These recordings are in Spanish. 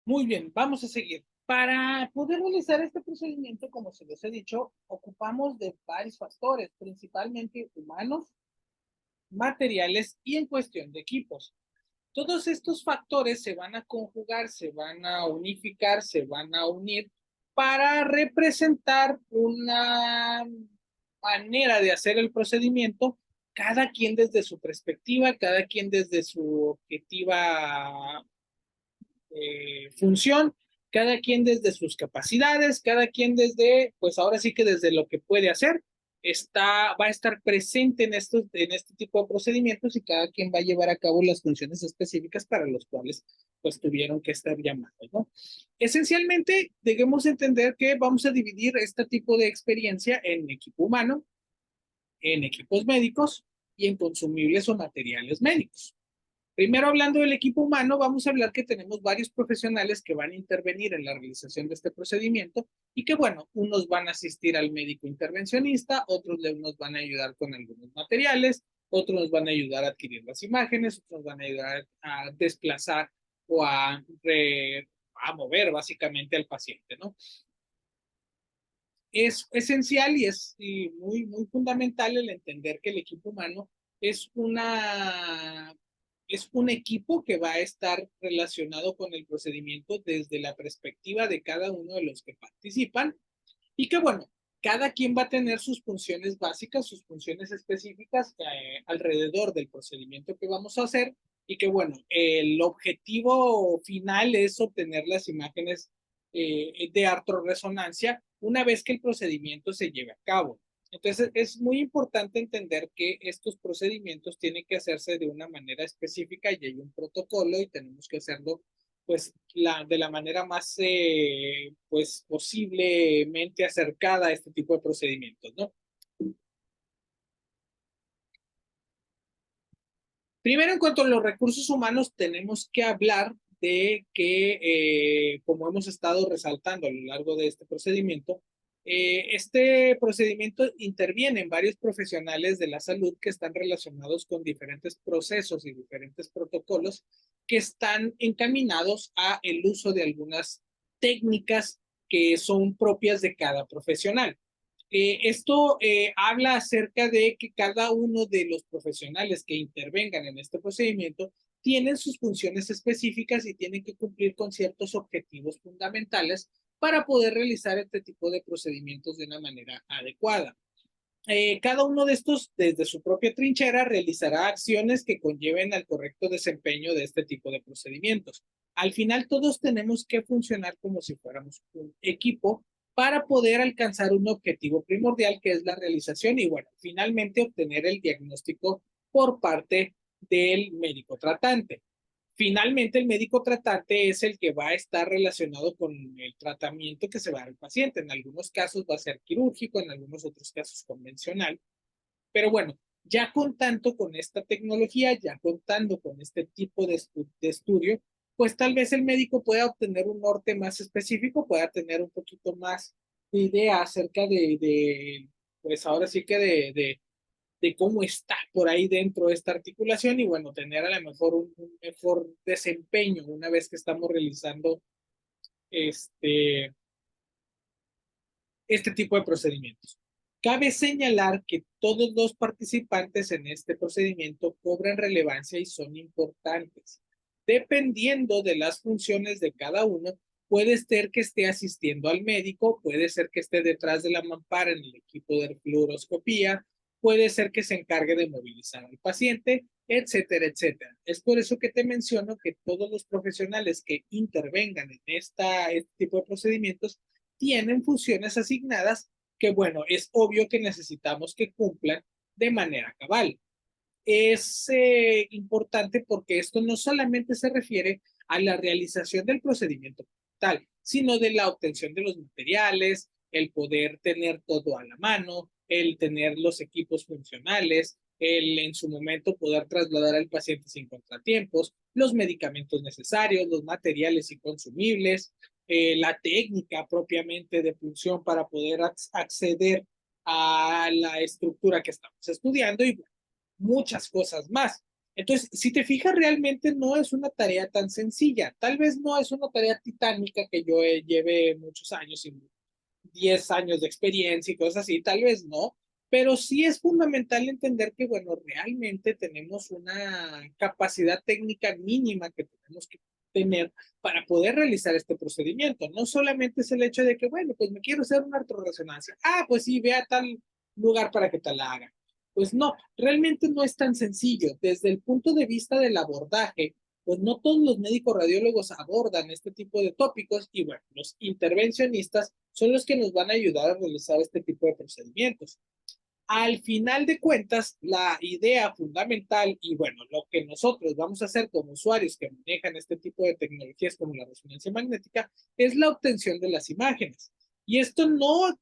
Muy bien, vamos a seguir. Para poder realizar este procedimiento, como se les he dicho, ocupamos de varios factores, principalmente humanos, materiales y en cuestión de equipos. Todos estos factores se van a conjugar, se van a unificar, se van a unir para representar una manera de hacer el procedimiento, cada quien desde su perspectiva, cada quien desde su objetiva función, cada quien desde sus capacidades, cada quien desde, pues ahora sí que desde lo que puede hacer, va a estar presente en este tipo de procedimientos y cada quien va a llevar a cabo las funciones específicas para los cuales pues tuvieron que estar llamados, ¿no? Esencialmente, debemos entender que vamos a dividir este tipo de experiencia en equipo humano, en equipos médicos y en consumibles o materiales médicos. Primero, hablando del equipo humano, vamos a hablar que tenemos varios profesionales que van a intervenir en la realización de este procedimiento y que, bueno, unos van a asistir al médico intervencionista, otros nos van a ayudar con algunos materiales, otros nos van a ayudar a adquirir las imágenes, otros van a ayudar a desplazar o a mover básicamente al paciente, ¿no? Es esencial y muy, muy fundamental el entender que el equipo humano es es un equipo que va a estar relacionado con el procedimiento desde la perspectiva de cada uno de los que participan y que bueno, cada quien va a tener sus funciones básicas, sus funciones específicas alrededor del procedimiento que vamos a hacer y que bueno, el objetivo final es obtener las imágenes de artrorresonancia una vez que el procedimiento se lleve a cabo. Entonces, es muy importante entender que estos procedimientos tienen que hacerse de una manera específica y hay un protocolo y tenemos que hacerlo pues de la manera más pues posiblemente acercada a este tipo de procedimientos, ¿no? Primero, en cuanto a los recursos humanos, tenemos que hablar de que, como hemos estado resaltando a lo largo de este procedimiento interviene en varios profesionales de la salud que están relacionados con diferentes procesos y diferentes protocolos que están encaminados a el uso de algunas técnicas que son propias de cada profesional. Esto habla acerca de que cada uno de los profesionales que intervengan en este procedimiento tienen sus funciones específicas y tienen que cumplir con ciertos objetivos fundamentales para poder realizar este tipo de procedimientos de una manera adecuada. Cada uno de estos, desde su propia trinchera, realizará acciones que conlleven al correcto desempeño de este tipo de procedimientos. Al final, todos tenemos que funcionar como si fuéramos un equipo para poder alcanzar un objetivo primordial, que es la realización y, bueno, finalmente obtener el diagnóstico por parte del médico tratante. Finalmente, el médico tratante es el que va a estar relacionado con el tratamiento que se va a dar al paciente. En algunos casos va a ser quirúrgico, en algunos otros casos convencional. Pero bueno, ya contando con esta tecnología, ya contando con este tipo de estudio, pues tal vez el médico pueda obtener un norte más específico, pueda tener un poquito más de idea acerca pues ahora sí que de cómo está por ahí dentro de esta articulación y bueno, tener a lo mejor un mejor desempeño una vez que estamos realizando este, este tipo de procedimientos. Cabe señalar que todos los participantes en este procedimiento cobran relevancia y son importantes. Dependiendo de las funciones de cada uno, puede ser que esté asistiendo al médico, puede ser que esté detrás de la mampara en el equipo de fluoroscopía, puede ser que se encargue de movilizar al paciente, etcétera, etcétera. Es por eso que te menciono que todos los profesionales que intervengan en este tipo de procedimientos tienen funciones asignadas que, bueno, es obvio que necesitamos que cumplan de manera cabal. Es importante porque esto no solamente se refiere a la realización del procedimiento tal, sino de la obtención de los materiales, el poder tener todo a la mano, el tener los equipos funcionales, el en su momento poder trasladar al paciente sin contratiempos, los medicamentos necesarios, los materiales y consumibles, la técnica propiamente de punción para poder acceder a la estructura que estamos estudiando y muchas cosas más. Entonces, si te fijas, realmente no es una tarea tan sencilla. Tal vez no es una tarea titánica que yo lleve muchos años, y 10 años de experiencia y cosas así, tal vez no, pero sí es fundamental entender que, bueno, realmente tenemos una capacidad técnica mínima que tenemos que tener para poder realizar este procedimiento. No solamente es el hecho de que, bueno, pues me quiero hacer una resonancia. Ah, pues sí, ve a tal lugar para que te la haga. Pues no, realmente no es tan sencillo. Desde el punto de vista del abordaje, pues no todos los médicos radiólogos abordan este tipo de tópicos y bueno, los intervencionistas son los que nos van a ayudar a realizar este tipo de procedimientos. Al final de cuentas, la idea fundamental y bueno, lo que nosotros vamos a hacer como usuarios que manejan este tipo de tecnologías como la resonancia magnética es la obtención de las imágenes. Y esto no es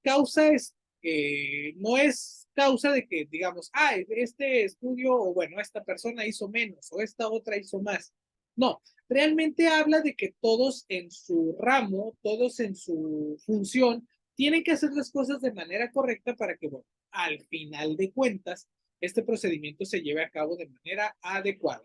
causa de que digamos, ah, este estudio o bueno, esta persona hizo menos o esta otra hizo más. No, realmente habla de que todos en su ramo, todos en su función, tienen que hacer las cosas de manera correcta para que, bueno, al final de cuentas, este procedimiento se lleve a cabo de manera adecuada.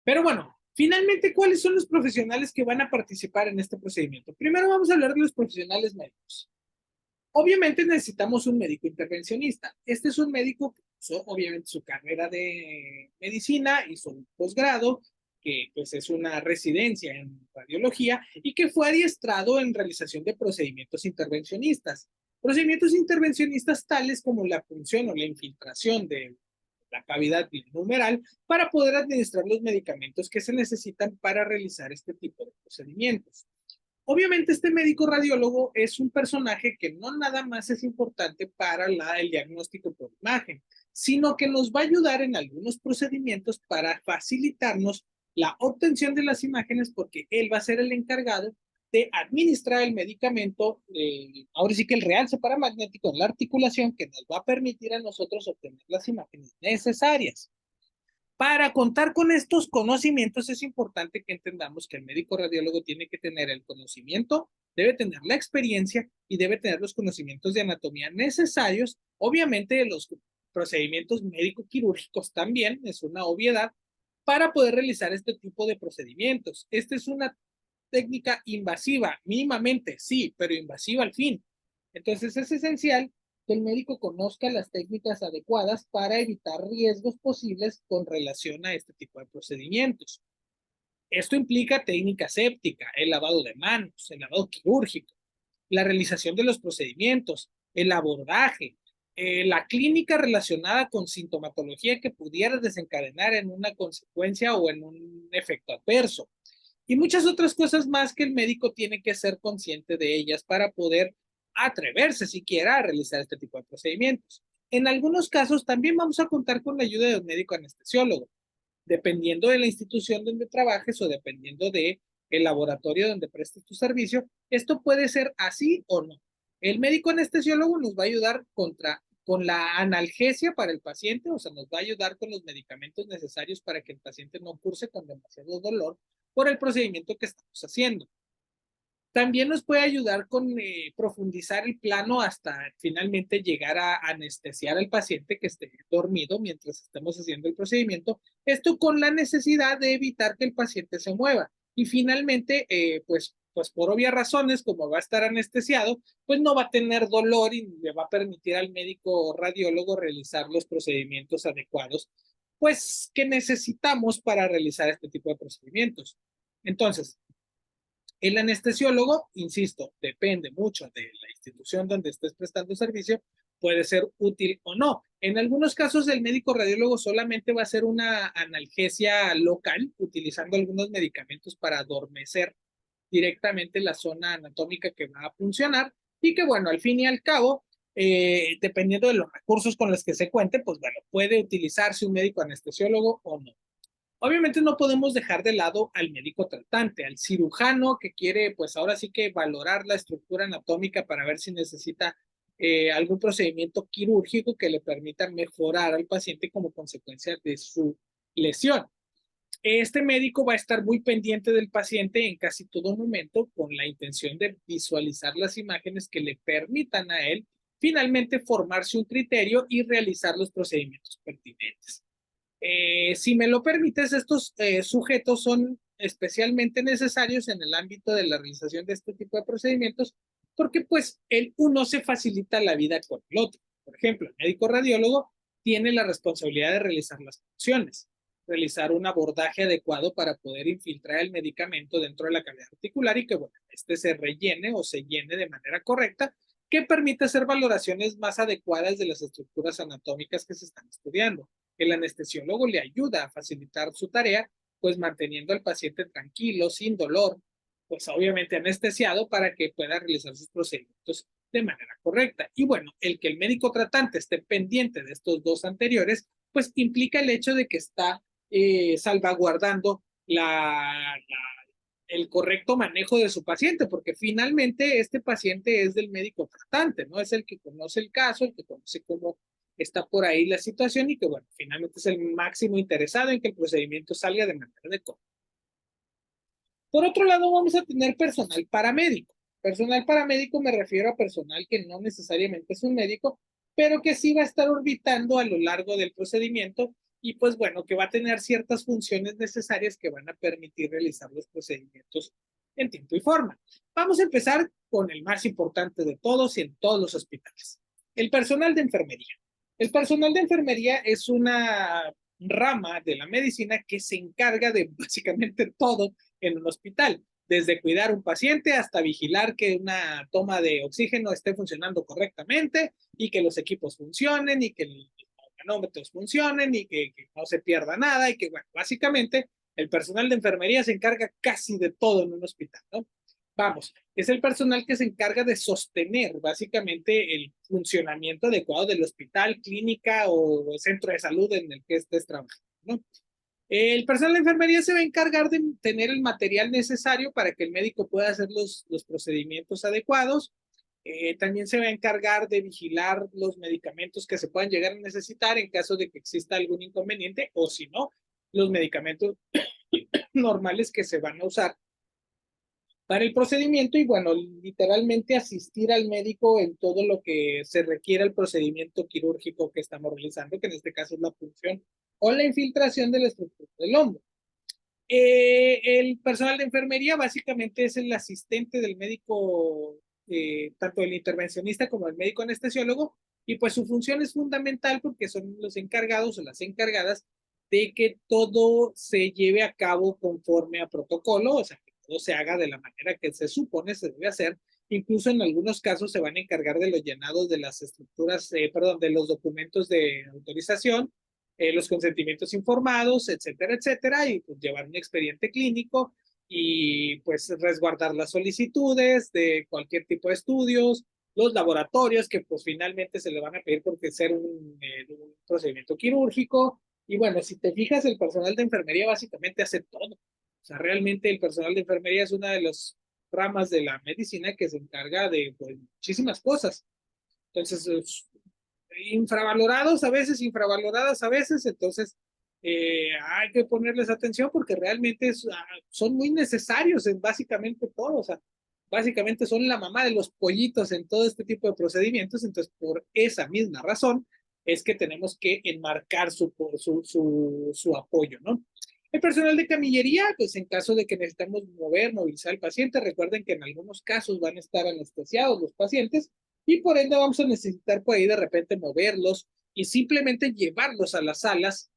Pero bueno, finalmente, ¿cuáles son los profesionales que van a participar en este procedimiento? Primero vamos a hablar de los profesionales médicos. Obviamente necesitamos un médico intervencionista. Este es un médico que hizo, obviamente, su carrera de medicina, hizo un posgrado, que pues es una residencia en radiología y que fue adiestrado en realización de procedimientos intervencionistas. Procedimientos intervencionistas tales como la punción o la infiltración de la cavidad binumeral para poder administrar los medicamentos que se necesitan para realizar este tipo de procedimientos. Obviamente este médico radiólogo es un personaje que no nada más es importante para el diagnóstico por imagen, sino que nos va a ayudar en algunos procedimientos para facilitarnos la obtención de las imágenes porque él va a ser el encargado de administrar el medicamento, ahora sí que el real separamagnético en la articulación que nos va a permitir a nosotros obtener las imágenes necesarias. Para contar con estos conocimientos es importante que entendamos que el médico radiólogo tiene que tener el conocimiento, debe tener la experiencia y debe tener los conocimientos de anatomía necesarios. Obviamente los procedimientos médico-quirúrgicos también es una obviedad para poder realizar este tipo de procedimientos. Esta es una técnica invasiva, mínimamente, sí, pero invasiva al fin. Entonces es esencial que el médico conozca las técnicas adecuadas para evitar riesgos posibles con relación a este tipo de procedimientos. Esto implica técnica séptica, el lavado de manos, el lavado quirúrgico, la realización de los procedimientos, el abordaje, la clínica relacionada con sintomatología que pudiera desencadenar en una consecuencia o en un efecto adverso y muchas otras cosas más que el médico tiene que ser consciente de ellas para poder atreverse siquiera a realizar este tipo de procedimientos. En algunos casos también vamos a contar con la ayuda de un médico anestesiólogo, dependiendo de la institución donde trabajes o dependiendo de el laboratorio donde prestes tu servicio, esto puede ser así o no. El médico anestesiólogo nos va a ayudar con la analgesia para el paciente, o sea, nos va a ayudar con los medicamentos necesarios para que el paciente no curse con demasiado dolor por el procedimiento que estamos haciendo. También nos puede ayudar con profundizar el plano hasta finalmente llegar a anestesiar al paciente que esté dormido mientras estemos haciendo el procedimiento. Esto con la necesidad de evitar que el paciente se mueva. Y finalmente, pues por obvias razones, como va a estar anestesiado, pues no va a tener dolor y le va a permitir al médico radiólogo realizar los procedimientos adecuados, pues que necesitamos para realizar este tipo de procedimientos. Entonces, el anestesiólogo, insisto, depende mucho de la institución donde estés prestando servicio, puede ser útil o no. En algunos casos, el médico radiólogo solamente va a hacer una analgesia local, utilizando algunos medicamentos para adormecer directamente la zona anatómica que va a funcionar y que, bueno, al fin y al cabo, dependiendo de los recursos con los que se cuente, pues bueno, puede utilizarse un médico anestesiólogo o no. Obviamente no podemos dejar de lado al médico tratante, al cirujano que quiere, pues ahora sí que valorar la estructura anatómica para ver si necesita algún procedimiento quirúrgico que le permita mejorar al paciente como consecuencia de su lesión. Este médico va a estar muy pendiente del paciente en casi todo momento con la intención de visualizar las imágenes que le permitan a él finalmente formarse un criterio y realizar los procedimientos pertinentes. Si me lo permites, estos sujetos son especialmente necesarios en el ámbito de la realización de este tipo de procedimientos porque pues el uno se facilita la vida con el otro. Por ejemplo, el médico radiólogo tiene la responsabilidad de realizar las funciones, realizar un abordaje adecuado para poder infiltrar el medicamento dentro de la cavidad articular y que bueno, este se rellene o se llene de manera correcta, que permite hacer valoraciones más adecuadas de las estructuras anatómicas que se están estudiando. El anestesiólogo le ayuda a facilitar su tarea, pues manteniendo al paciente tranquilo, sin dolor, pues obviamente anestesiado para que pueda realizar sus procedimientos de manera correcta. Y bueno, el que el médico tratante esté pendiente de estos dos anteriores, pues implica el hecho de que está salvaguardando el correcto manejo de su paciente, porque finalmente este paciente es del médico tratante, ¿no? Es el que conoce el caso, el que conoce cómo está por ahí la situación y que, bueno, finalmente es el máximo interesado en que el procedimiento salga de manera adecuada. Por otro lado, vamos a tener personal paramédico. Personal paramédico me refiero a personal que no necesariamente es un médico, pero que sí va a estar orbitando a lo largo del procedimiento y pues bueno, que va a tener ciertas funciones necesarias que van a permitir realizar los procedimientos en tiempo y forma. Vamos a empezar con el más importante de todos y en todos los hospitales, el personal de enfermería. El personal de enfermería es una rama de la medicina que se encarga de básicamente todo en un hospital, desde cuidar un paciente hasta vigilar que una toma de oxígeno esté funcionando correctamente y que los equipos funcionen y que los manómetros funcionen y que no se pierda nada y que, bueno, básicamente el personal de enfermería se encarga casi de todo en un hospital, ¿no? Vamos, es el personal que se encarga de sostener básicamente el funcionamiento adecuado del hospital, clínica o centro de salud en el que estés trabajando, ¿no? El personal de enfermería se va a encargar de tener el material necesario para que el médico pueda hacer los procedimientos adecuados. También se va a encargar de vigilar los medicamentos que se puedan llegar a necesitar en caso de que exista algún inconveniente o si no, los medicamentos normales que se van a usar para el procedimiento y bueno, literalmente asistir al médico en todo lo que se requiere al procedimiento quirúrgico que estamos realizando, que en este caso es la punción o la infiltración de la estructura del hombro. El personal de enfermería básicamente es el asistente del médico, tanto el intervencionista como el médico anestesiólogo, y pues su función es fundamental porque son los encargados o las encargadas de que todo se lleve a cabo conforme a protocolo, o sea, que todo se haga de la manera que se supone se debe hacer. Incluso en algunos casos se van a encargar de los llenados de las estructuras, perdón, de los documentos de autorización, los consentimientos informados, etcétera, etcétera, y pues llevar un expediente clínico y pues resguardar las solicitudes de cualquier tipo de estudios, los laboratorios que pues finalmente se le van a pedir porque ser un procedimiento quirúrgico. Y bueno, si te fijas, el personal de enfermería básicamente hace todo. O sea, realmente el personal de enfermería es una de las ramas de la medicina que se encarga de pues, muchísimas cosas. Entonces, infravalorados a veces, infravaloradas a veces, entonces hay que ponerles atención porque realmente son muy necesarios en básicamente todo, o sea, básicamente son la mamá de los pollitos en todo este tipo de procedimientos, entonces por esa misma razón es que tenemos que enmarcar su apoyo, ¿no? El personal de camillería, pues en caso de que necesitamos movilizar al paciente, recuerden que en algunos casos van a estar anestesiados los pacientes, y por ende vamos a necesitar por ahí de repente moverlos y simplemente llevarlos a las salas,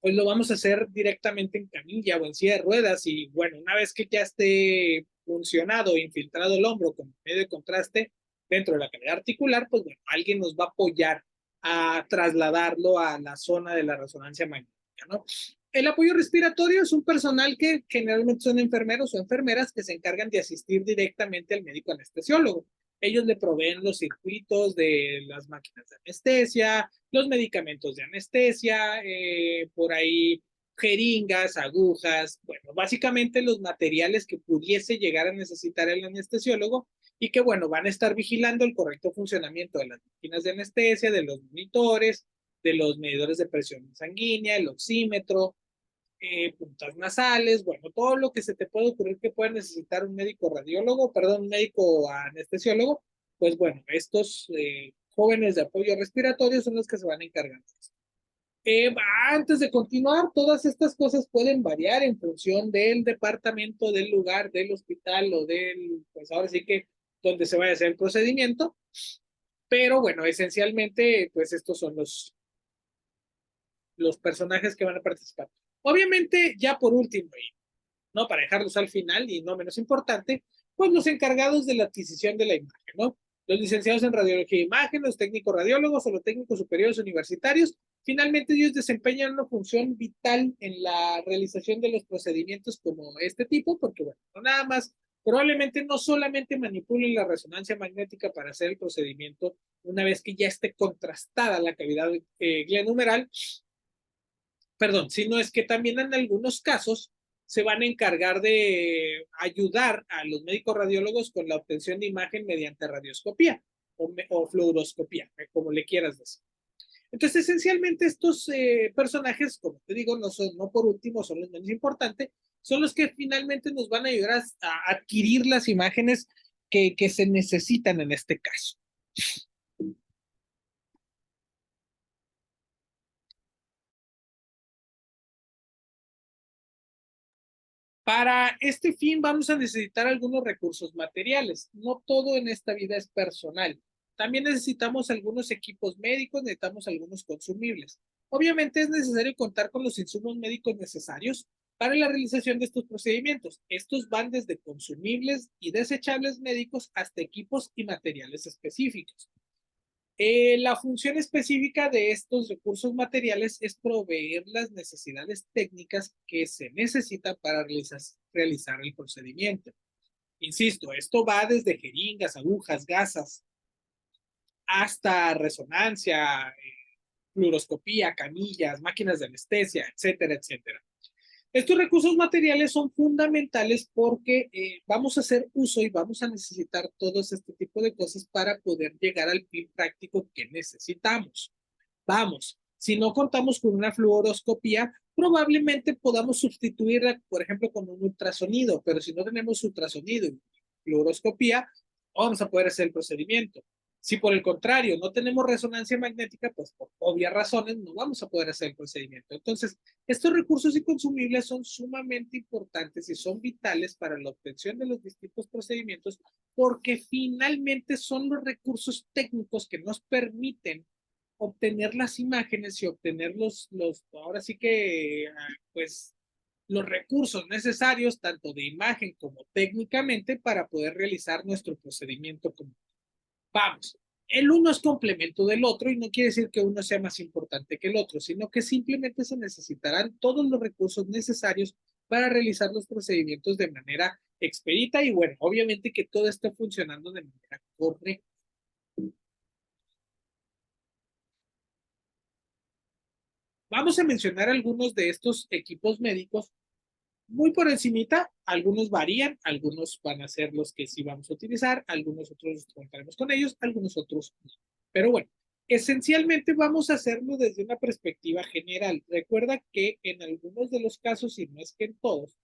pues lo vamos a hacer directamente en camilla o en silla de ruedas y bueno, una vez que ya esté funcionado, infiltrado el hombro con medio de contraste dentro de la cavidad articular, pues bueno, alguien nos va a apoyar a trasladarlo a la zona de la resonancia magnética, ¿no? El apoyo respiratorio es un personal que generalmente son enfermeros o enfermeras que se encargan de asistir directamente al médico anestesiólogo. Ellos le proveen los circuitos de las máquinas de anestesia, los medicamentos de anestesia, por ahí jeringas, agujas, bueno, básicamente los materiales que pudiese llegar a necesitar el anestesiólogo y que, bueno, van a estar vigilando el correcto funcionamiento de las máquinas de anestesia, de los monitores, de los medidores de presión sanguínea, el oxímetro, puntas nasales, bueno, todo lo que se te puede ocurrir que pueda necesitar un médico radiólogo, perdón, un médico anestesiólogo, pues bueno, estos jóvenes de apoyo respiratorio son los que se van a encargar de eso. Antes de continuar, todas estas cosas pueden variar en función del departamento, del lugar, del hospital o del, pues ahora sí que donde se vaya a hacer el procedimiento, pero bueno, esencialmente, pues estos son los personajes que van a participar. Obviamente, ya por último, y no para dejarlos al final y no menos importante, pues los encargados de la adquisición de la imagen, ¿no? Los licenciados en radiología e imagen, los técnicos radiólogos o los técnicos superiores universitarios, finalmente ellos desempeñan una función vital en la realización de los procedimientos como este tipo, porque bueno, no nada más, probablemente no solamente manipulen la resonancia magnética para hacer el procedimiento una vez que ya esté contrastada la cavidad glenohumeral, perdón, sino es que también en algunos casos se van a encargar de ayudar a los médicos radiólogos con la obtención de imagen mediante radioscopía o fluoroscopía, como le quieras decir. Entonces, esencialmente estos personajes, como te digo, no por último son los menos importantes, son los que finalmente nos van a ayudar a adquirir las imágenes que se necesitan en este caso. Para este fin vamos a necesitar algunos recursos materiales. No todo en esta vida es personal. También necesitamos algunos equipos médicos, necesitamos algunos consumibles. Obviamente es necesario contar con los insumos médicos necesarios para la realización de estos procedimientos. Estos van desde consumibles y desechables médicos hasta equipos y materiales específicos. La función específica de estos recursos materiales es proveer las necesidades técnicas que se necesitan para realizar el procedimiento. Insisto, esto va desde jeringas, agujas, gasas, hasta resonancia, fluoroscopía, camillas, máquinas de anestesia, etcétera, etcétera. Estos recursos materiales son fundamentales porque vamos a hacer uso y vamos a necesitar todos este tipo de cosas para poder llegar al fin práctico que necesitamos. Vamos, si no contamos con una fluoroscopía, probablemente podamos sustituirla, por ejemplo, con un ultrasonido, pero si no tenemos ultrasonido y fluoroscopía, no vamos a poder hacer el procedimiento. Si por el contrario no tenemos resonancia magnética, pues por obvias razones no vamos a poder hacer el procedimiento. Entonces, estos recursos y consumibles son sumamente importantes y son vitales para la obtención de los distintos procedimientos porque finalmente son los recursos técnicos que nos permiten obtener las imágenes y obtener ahora sí que, pues, los recursos necesarios, tanto de imagen como técnicamente, para poder realizar nuestro procedimiento. Vamos, el uno es complemento del otro y no quiere decir que uno sea más importante que el otro, sino que simplemente se necesitarán todos los recursos necesarios para realizar los procedimientos de manera expedita y bueno, obviamente que todo esté funcionando de manera correcta. Vamos a mencionar algunos de estos equipos médicos muy por encimita, algunos varían, algunos van a ser los que sí vamos a utilizar, algunos otros contaremos con ellos, algunos otros no. Pero bueno, esencialmente vamos a hacerlo desde una perspectiva general. Recuerda que en algunos de los casos, y no es que en todos,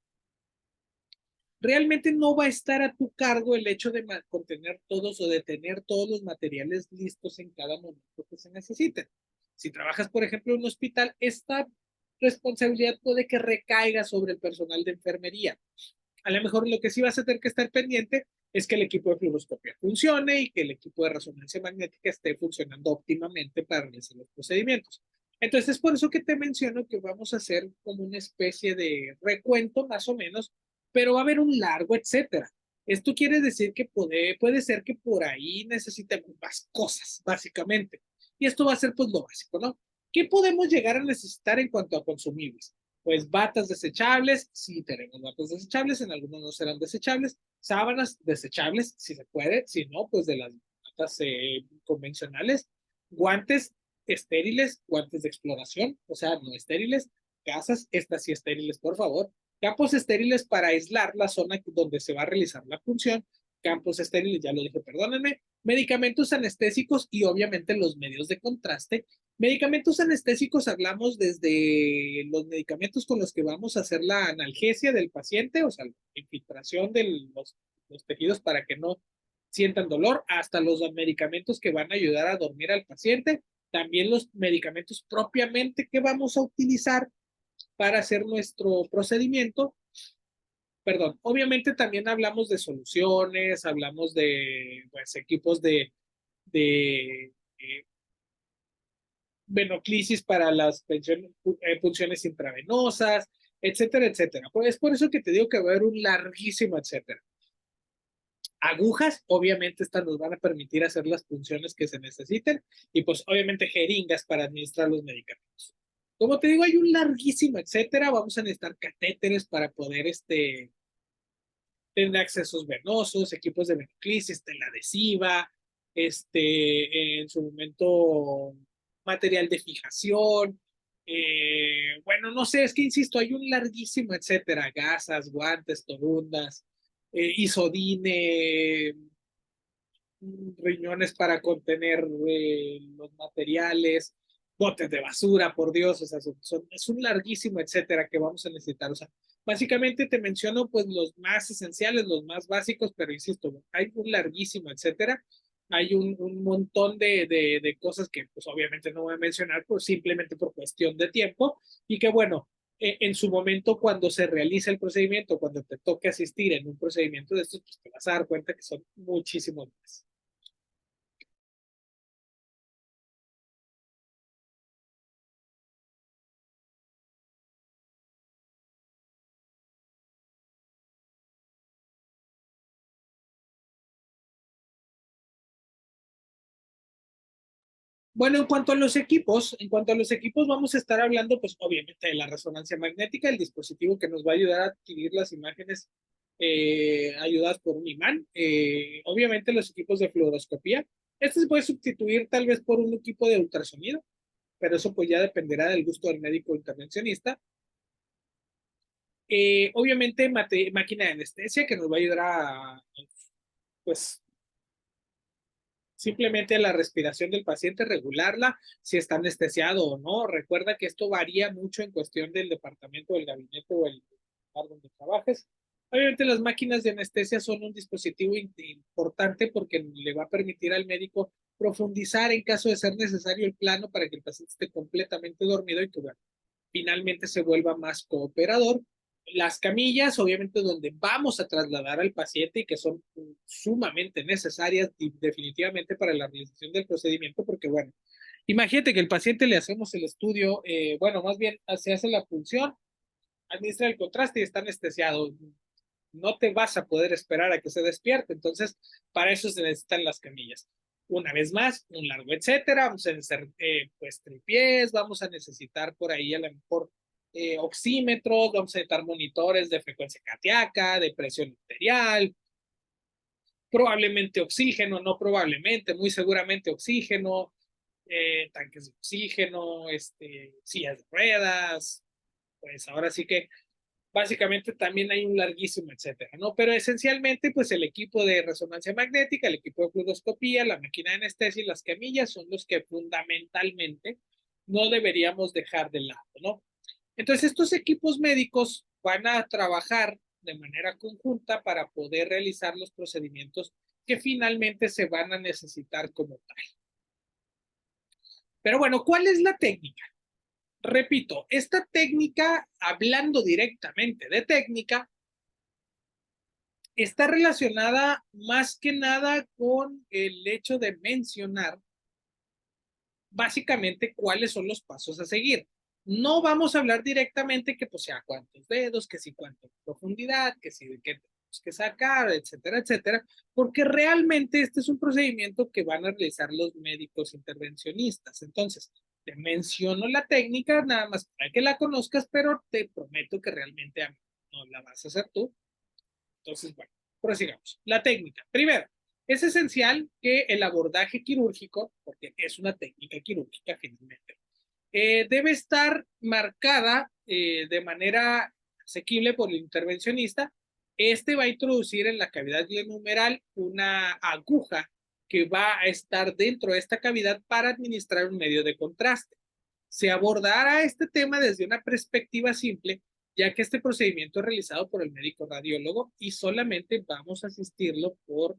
realmente no va a estar a tu cargo el hecho de contener todos o de tener todos los materiales listos en cada momento que se necesiten. Si trabajas, por ejemplo, en un hospital, esta responsabilidad puede que recaiga sobre el personal de enfermería. A lo mejor lo que sí vas a tener que estar pendiente es que el equipo de fluoroscopia funcione y que el equipo de resonancia magnética esté funcionando óptimamente para realizar los procedimientos. Entonces, es por eso que te menciono que vamos a hacer como una especie de recuento más o menos, pero va a haber un largo, etcétera. Esto quiere decir que puede ser que por ahí necesitemos más cosas, básicamente. Y esto va a ser pues lo básico, ¿no? ¿Qué podemos llegar a necesitar en cuanto a consumibles? Pues batas desechables, sí tenemos batas desechables, en algunos no serán desechables, sábanas desechables, si se puede, si no, pues de las batas convencionales, guantes estériles, guantes de exploración, o sea, no estériles, gasas, estas sí estériles, por favor, campos estériles para aislar la zona donde se va a realizar la función, campos estériles, ya lo dije, perdónenme, medicamentos anestésicos y obviamente los medios de contraste. Medicamentos anestésicos hablamos desde los medicamentos con los que vamos a hacer la analgesia del paciente, o sea, la infiltración de los tejidos para que no sientan dolor, hasta los medicamentos que van a ayudar a dormir al paciente, también los medicamentos propiamente que vamos a utilizar para hacer nuestro procedimiento. Perdón, obviamente también hablamos de soluciones, hablamos de pues, equipos de venoclisis para las punciones intravenosas, etcétera, etcétera. Pues es por eso que te digo que va a haber un larguísimo, etcétera. Agujas, obviamente estas nos van a permitir hacer las punciones que se necesiten y pues obviamente jeringas para administrar los medicamentos. Como te digo, hay un larguísimo, etcétera. Vamos a necesitar catéteres para poder tener accesos venosos, equipos de venoclisis, tela adhesiva, en su momento material de fijación. Bueno, no sé, es que insisto, hay un larguísimo, etcétera, gasas, guantes, torundas, isodine, riñones para contener los materiales, botes de basura, por Dios, o sea, es un larguísimo, etcétera, que vamos a necesitar. O sea, básicamente te menciono pues los más esenciales, los más básicos, pero insisto, hay un larguísimo, etcétera. Hay un montón de cosas que pues obviamente no voy a mencionar pues, simplemente por cuestión de tiempo y que bueno, en su momento cuando se realiza el procedimiento, cuando te toque asistir en un procedimiento de estos, pues te vas a dar cuenta que son muchísimos más. Bueno, en cuanto a los equipos, vamos a estar hablando, pues obviamente de la resonancia magnética, el dispositivo que nos va a ayudar a adquirir las imágenes ayudadas por un imán. Obviamente los equipos de fluoroscopía. Este se puede sustituir tal vez por un equipo de ultrasonido, pero eso pues ya dependerá del gusto del médico intervencionista. Obviamente máquina de anestesia que nos va a ayudar a, pues, simplemente la respiración del paciente, regularla, si está anestesiado o no. Recuerda que esto varía mucho en cuestión del departamento, del gabinete o el lugar donde trabajes. Obviamente las máquinas de anestesia son un dispositivo importante porque le va a permitir al médico profundizar en caso de ser necesario el plano para que el paciente esté completamente dormido y que bueno, finalmente se vuelva más cooperador. Las camillas, obviamente, donde vamos a trasladar al paciente y que son sumamente necesarias y definitivamente para la realización del procedimiento, porque bueno, imagínate que el paciente le hacemos el estudio, bueno, más bien se hace la punción, administra el contraste y está anestesiado. No te vas a poder esperar a que se despierte, entonces para eso se necesitan las camillas. Una vez más, un largo etcétera, vamos a necesitar pues tripiés, vamos a necesitar por ahí a lo mejor oxímetros, vamos a necesitar monitores de frecuencia cardíaca, de presión arterial, probablemente oxígeno, no probablemente, muy seguramente oxígeno, tanques de oxígeno, sillas de ruedas, pues ahora sí que básicamente también hay un larguísimo, etcétera, ¿no? Pero esencialmente, pues el equipo de resonancia magnética, el equipo de fluoroscopía, la máquina de anestesia y las camillas son los que fundamentalmente no deberíamos dejar de lado, ¿no? Entonces, estos equipos médicos van a trabajar de manera conjunta para poder realizar los procedimientos que finalmente se van a necesitar como tal. Pero bueno, ¿cuál es la técnica? Repito, esta técnica, hablando directamente de técnica, está relacionada más que nada con el hecho de mencionar básicamente cuáles son los pasos a seguir. No vamos a hablar directamente que pues sea cuántos dedos, que si cuánto profundidad, que si de qué tenemos que sacar, etcétera, etcétera, porque realmente este es un procedimiento que van a realizar los médicos intervencionistas. Entonces, Te menciono la técnica nada más para que la conozcas, pero te prometo que realmente no la vas a hacer tú. Entonces, bueno, prosigamos. La técnica. Primero, es esencial que el abordaje quirúrgico, porque es una técnica quirúrgica finalmente, debe estar marcada de manera asequible por el intervencionista. Este va a introducir en la cavidad glenohumeral una aguja que va a estar dentro de esta cavidad para administrar un medio de contraste. Se abordará este tema desde una perspectiva simple, ya que este procedimiento es realizado por el médico radiólogo y solamente vamos a asistirlo por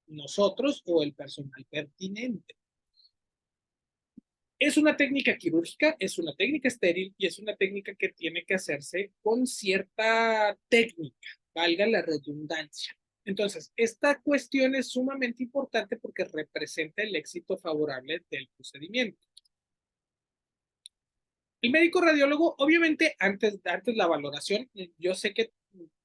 nosotros o el personal pertinente. Es una técnica quirúrgica, es una técnica estéril y es una técnica que tiene que hacerse con cierta técnica, valga la redundancia. Entonces, esta cuestión es sumamente importante porque representa el éxito favorable del procedimiento. El médico radiólogo, obviamente, antes la valoración, yo sé que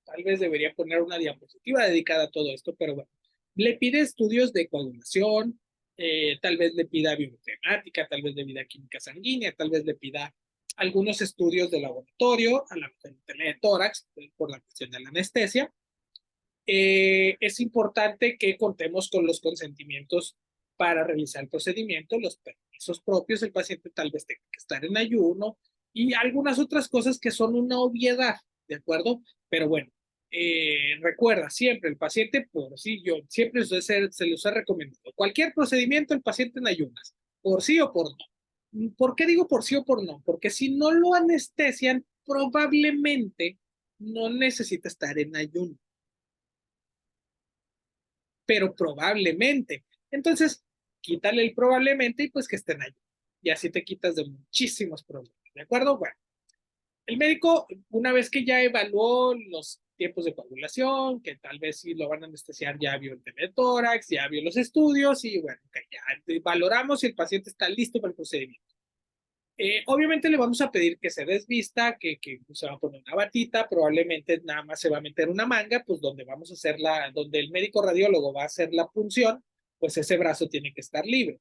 tal vez debería poner una diapositiva dedicada a todo esto, pero bueno, le pide estudios de coagulación, tal vez le pida biometría, tal vez le pida química sanguínea, tal vez le pida algunos estudios de laboratorio, a la de tórax, por la cuestión de la anestesia. Es importante que contemos con los consentimientos para realizar el procedimiento, los permisos propios, el paciente tal vez tenga que estar en ayuno y algunas otras cosas que son una obviedad, ¿de acuerdo? Pero bueno, recuerda siempre el paciente, por sí, yo siempre se los he recomendado, cualquier procedimiento el paciente en ayunas, por sí o por no. ¿Por qué digo por sí o por no? Porque si no lo anestesian, probablemente no necesita estar en ayuno, pero probablemente. Entonces, quítale el probablemente y pues que estén ahí. Y así te quitas de muchísimos problemas, ¿de acuerdo? Bueno, el médico, una vez que ya evaluó los tiempos de coagulación, que tal vez sí lo van a anestesiar, ya vio el tórax, ya vio los estudios y bueno, que ya valoramos si el paciente está listo para el procedimiento. Obviamente le vamos a pedir que se desvista, que se va a poner una batita, probablemente nada más se va a meter una manga, pues donde vamos a hacer donde el médico radiólogo va a hacer la punción, pues ese brazo tiene que estar libre.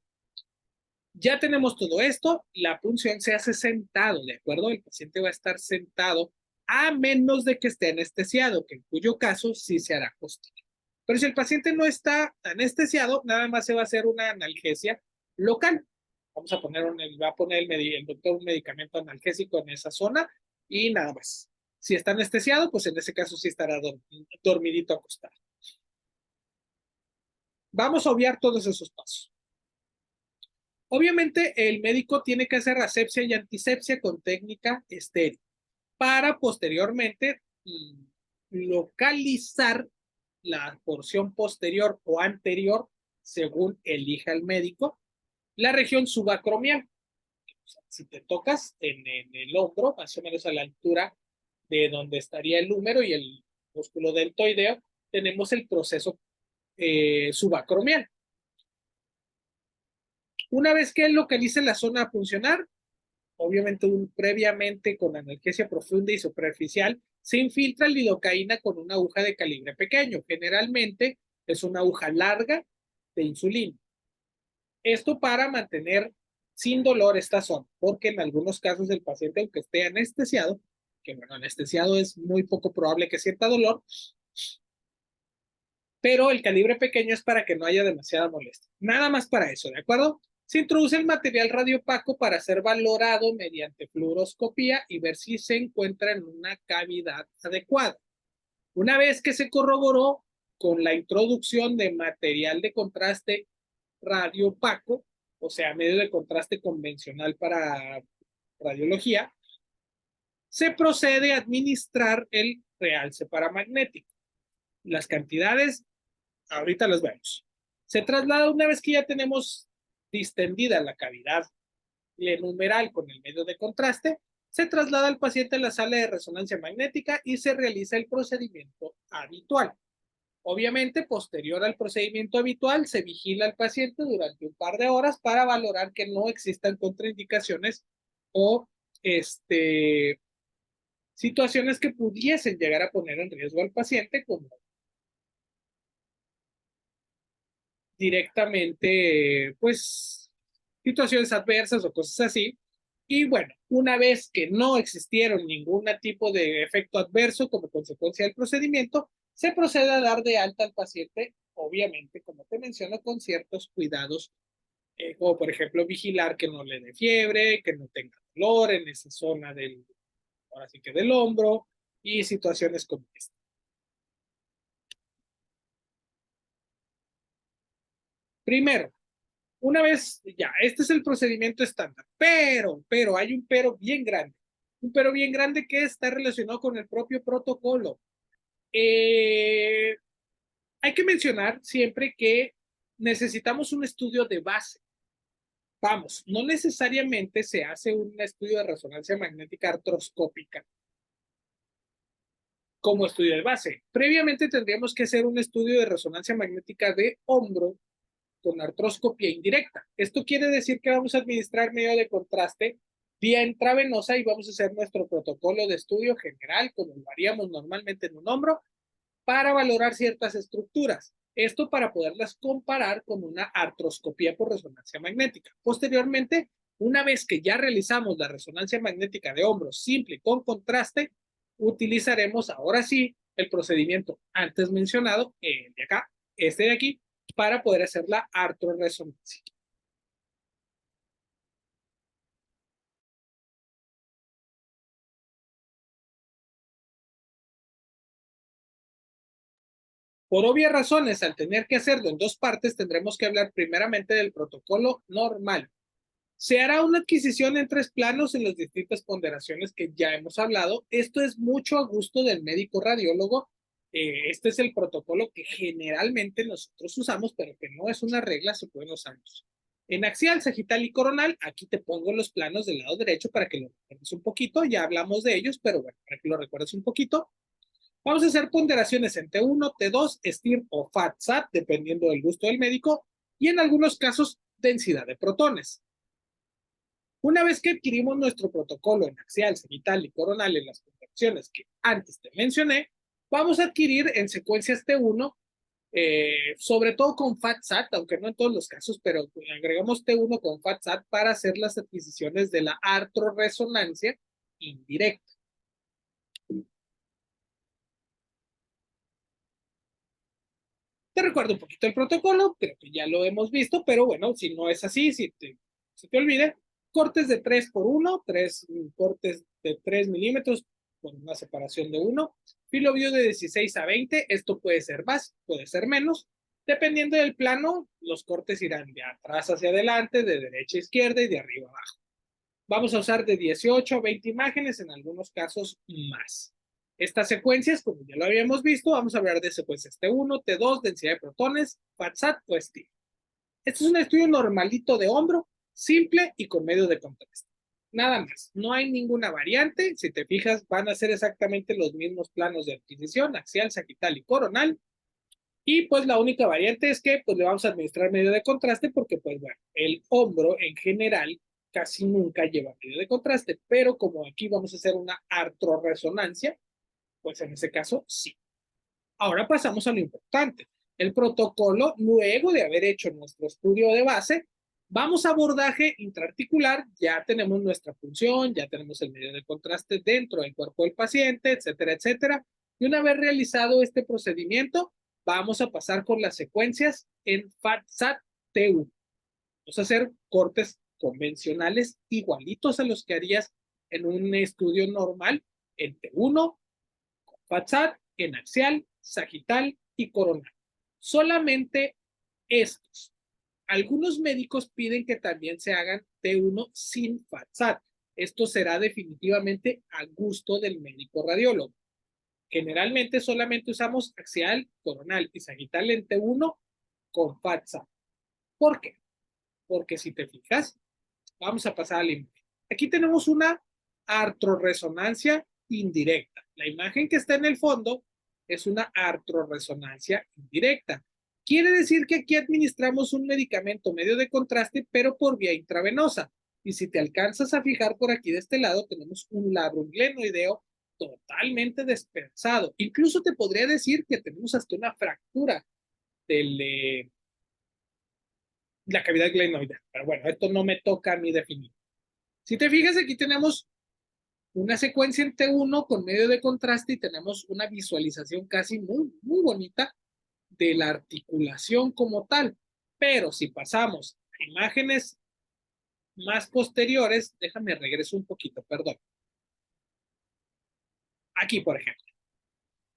Ya tenemos todo esto, la punción se hace sentado, ¿de acuerdo? El paciente va a estar sentado a menos de que esté anestesiado, que en cuyo caso sí se hará acostado. Pero si el paciente no está anestesiado, nada más se va a hacer una analgesia local. Vamos a poner va a poner el doctor un medicamento analgésico en esa zona y nada más. Si está anestesiado, pues en ese caso sí estará dormidito acostado. Vamos a obviar todos esos pasos. Obviamente, el médico tiene que hacer asepsia y antisepsia con técnica estéril para posteriormente localizar la porción posterior o anterior, según elija el médico, la región subacromial. O sea, si te tocas en el hombro, más o menos a la altura de donde estaría el húmero y el músculo deltoideo, tenemos el proceso subacromial. Una vez que él localice la zona a funcionar, obviamente previamente con analgesia profunda y superficial, se infiltra lidocaína con una aguja de calibre pequeño. Generalmente es una aguja larga de insulina. Esto para mantener sin dolor esta zona, porque en algunos casos el paciente, aunque esté anestesiado, que bueno, anestesiado es muy poco probable que sienta dolor, pero el calibre pequeño es para que no haya demasiada molestia. Nada más para eso, ¿de acuerdo? Se introduce el material radiopaco para ser valorado mediante fluoroscopía y ver si se encuentra en una cavidad adecuada. Una vez que se corroboró con la introducción de material de contraste radiopaco, o sea, medio de contraste convencional para radiología, se procede a administrar el realce paramagnético. Las cantidades ahorita los vemos. Se traslada una vez que ya tenemos distendida la cavidad glenohumeral con el medio de contraste, se traslada al paciente a la sala de resonancia magnética y se realiza el procedimiento habitual. Obviamente, posterior al procedimiento habitual, se vigila al paciente durante un par de horas para valorar que no existan contraindicaciones o situaciones que pudiesen llegar a poner en riesgo al paciente, como directamente, pues, situaciones adversas o cosas así. Y bueno, una vez que no existieron ningún tipo de efecto adverso como consecuencia del procedimiento, se procede a dar de alta al paciente, obviamente, como te menciono, con ciertos cuidados, como por ejemplo vigilar que no le dé fiebre, que no tenga dolor en esa zona del, ahora sí que del hombro, y situaciones como esta. Primero, una vez ya, este es el procedimiento estándar, pero hay un pero bien grande. Un pero bien grande que está relacionado con el propio protocolo. Eh, Hay que mencionar siempre que necesitamos un estudio de base. Vamos, no necesariamente se hace un estudio de resonancia magnética artroscópica como estudio de base. Previamente tendríamos que hacer un estudio de resonancia magnética de hombro con artroscopía indirecta. Esto quiere decir que vamos a administrar medio de contraste vía intravenosa y vamos a hacer nuestro protocolo de estudio general, como lo haríamos normalmente en un hombro, para valorar ciertas estructuras. Esto para poderlas comparar con una artroscopía por resonancia magnética. Posteriormente, una vez que ya realizamos la resonancia magnética de hombros simple con contraste, utilizaremos ahora sí el procedimiento antes mencionado, de acá, este de aquí, para poder hacer la artroresonancia. Por obvias razones, al tener que hacerlo en dos partes, tendremos que hablar primeramente del protocolo normal. Se hará una adquisición en tres planos en las distintas ponderaciones que ya hemos hablado. Esto es mucho a gusto del médico radiólogo. Este es el protocolo que generalmente nosotros usamos, pero que no es una regla, se pueden usar. En axial, sagital y coronal, aquí te pongo los planos del lado derecho para que lo recuerdes un poquito. Ya hablamos de ellos, pero bueno, para que lo recuerdes un poquito. Vamos a hacer ponderaciones en T1, T2, STIR o FAT-SAT, dependiendo del gusto del médico, y en algunos casos, densidad de protones. Una vez que adquirimos nuestro protocolo en axial, cenital y coronal en las ponderaciones que antes te mencioné, vamos a adquirir en secuencias T1, sobre todo con FAT-SAT, aunque no en todos los casos, pero agregamos T1 con FAT-SAT para hacer las adquisiciones de la artroresonancia indirecta. Te recuerdo un poquito el protocolo, creo que ya lo hemos visto, pero bueno, si no es así, si se te olvide, cortes de 3 por 1, 3 cortes de 3 milímetros con una separación de 1, filovio de 16 a 20, esto puede ser más, puede ser menos, dependiendo del plano, los cortes irán de atrás hacia adelante, de derecha a izquierda y de arriba a abajo. Vamos a usar de 18 a 20 imágenes, en algunos casos más. Estas secuencias, como ya lo habíamos visto, vamos a hablar de secuencias T1, T2, densidad de protones, FAT-SAT o STIR. Este es un estudio normalito de hombro, simple y con medio de contraste. Nada más, no hay ninguna variante. Si te fijas, van a ser exactamente los mismos planos de adquisición, axial, sagital y coronal. Y pues la única variante es que pues le vamos a administrar medio de contraste porque pues bueno, el hombro en general casi nunca lleva medio de contraste, pero como aquí vamos a hacer una artroresonancia, pues en ese caso sí. Ahora pasamos a lo importante. El protocolo, luego de haber hecho nuestro estudio de base, vamos a abordaje intraarticular, ya tenemos nuestra función, ya tenemos el medio de contraste dentro del cuerpo del paciente, etcétera, etcétera. Y una vez realizado este procedimiento, vamos a pasar con las secuencias en FAT-SAT-T1. Vamos a hacer cortes convencionales igualitos a los que harías en un estudio normal en T1, FAT-SAT, en axial, sagital y coronal. Solamente estos. Algunos médicos piden que también se hagan T1 sin FAT-SAT. Esto será definitivamente a gusto del médico radiólogo. Generalmente solamente usamos axial, coronal y sagital en T1 con FAT-SAT. ¿Por qué? Porque si te fijas, vamos a pasar al imagen. Aquí tenemos una artroresonancia indirecta. La imagen que está en el fondo es una artroresonancia indirecta. Quiere decir que aquí administramos un medicamento medio de contraste, pero por vía intravenosa. Y si te alcanzas a fijar por aquí de este lado, tenemos un labrum glenoideo totalmente despedazado. Incluso te podría decir que tenemos hasta una fractura del, la cavidad glenoidal. Pero bueno, esto no me toca a mí definir. Si te fijas, aquí tenemos una secuencia en T1 con medio de contraste y tenemos una visualización casi muy bonita de la articulación como tal. Pero si pasamos a imágenes más posteriores, déjame regreso un poquito, perdón. Aquí, por ejemplo,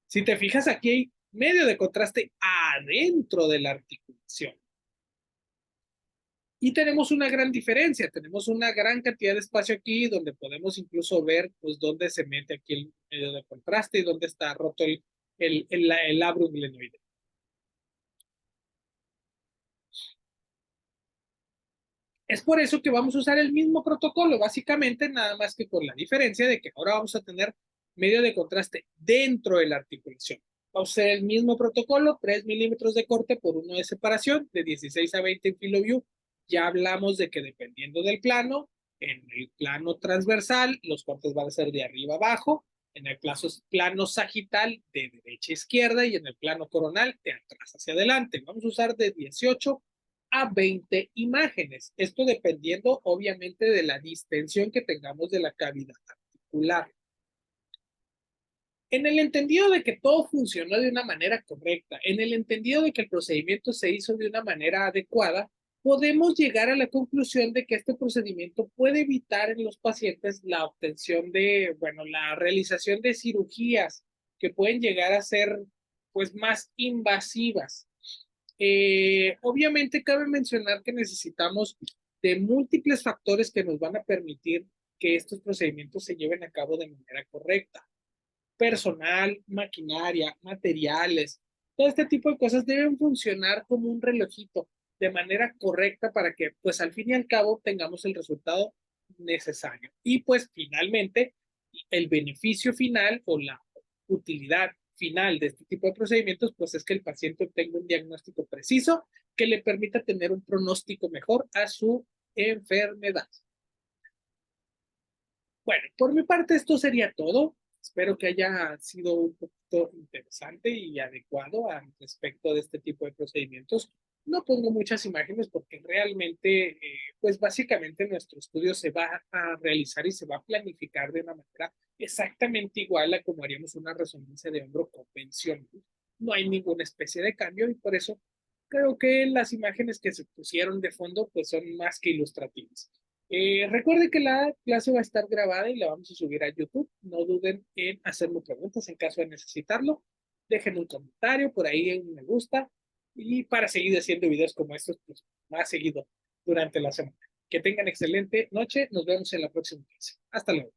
si te fijas, aquí hay medio de contraste adentro de la articulación. Y tenemos una gran diferencia, tenemos una gran cantidad de espacio aquí donde podemos incluso ver pues dónde se mete aquí el medio de contraste y dónde está roto el labrum glenoide. Es por eso que vamos a usar el mismo protocolo, básicamente, nada más que con la diferencia de que ahora vamos a tener medio de contraste dentro de la articulación. Vamos a hacer el mismo protocolo, 3 milímetros de corte por 1 de separación, de 16 a 20 en filoview. Ya hablamos de que dependiendo del plano, en el plano transversal, los cortes van a ser de arriba a abajo, en el plano sagital, de derecha a izquierda, y en el plano coronal, de atrás hacia adelante. Vamos a usar de 18 a 20 imágenes. Esto dependiendo, obviamente, de la distensión que tengamos de la cavidad articular. En el entendido de que todo funcionó de una manera correcta, en el entendido de que el procedimiento se hizo de una manera adecuada, podemos llegar a la conclusión de que este procedimiento puede evitar en los pacientes la obtención de, bueno, la realización de cirugías que pueden llegar a ser, pues, más invasivas. Obviamente cabe mencionar que necesitamos de múltiples factores que nos van a permitir que estos procedimientos se lleven a cabo de manera correcta. Personal, maquinaria, materiales, todo este tipo de cosas deben funcionar como un relojito de manera correcta para que pues al fin y al cabo tengamos el resultado necesario. Y pues finalmente el beneficio final o la utilidad final de este tipo de procedimientos pues es que el paciente tenga un diagnóstico preciso que le permita tener un pronóstico mejor a su enfermedad. Bueno, por mi parte esto sería todo. Espero que haya sido un poquito interesante y adecuado al respecto de este tipo de procedimientos. No pongo muchas imágenes porque realmente, pues básicamente nuestro estudio se va a realizar y se va a planificar de una manera exactamente igual a como haríamos una resonancia de hombro convencional. No hay ninguna especie de cambio y por eso creo que las imágenes que se pusieron de fondo pues son más que ilustrativas. Recuerden que la clase va a estar grabada y la vamos a subir a YouTube. No duden en hacerme preguntas en caso de necesitarlo. Dejen un comentario por ahí, un me gusta. Y para seguir haciendo videos como estos, pues más seguido durante la semana. Que tengan excelente noche. Nos vemos en la próxima clase. Hasta luego.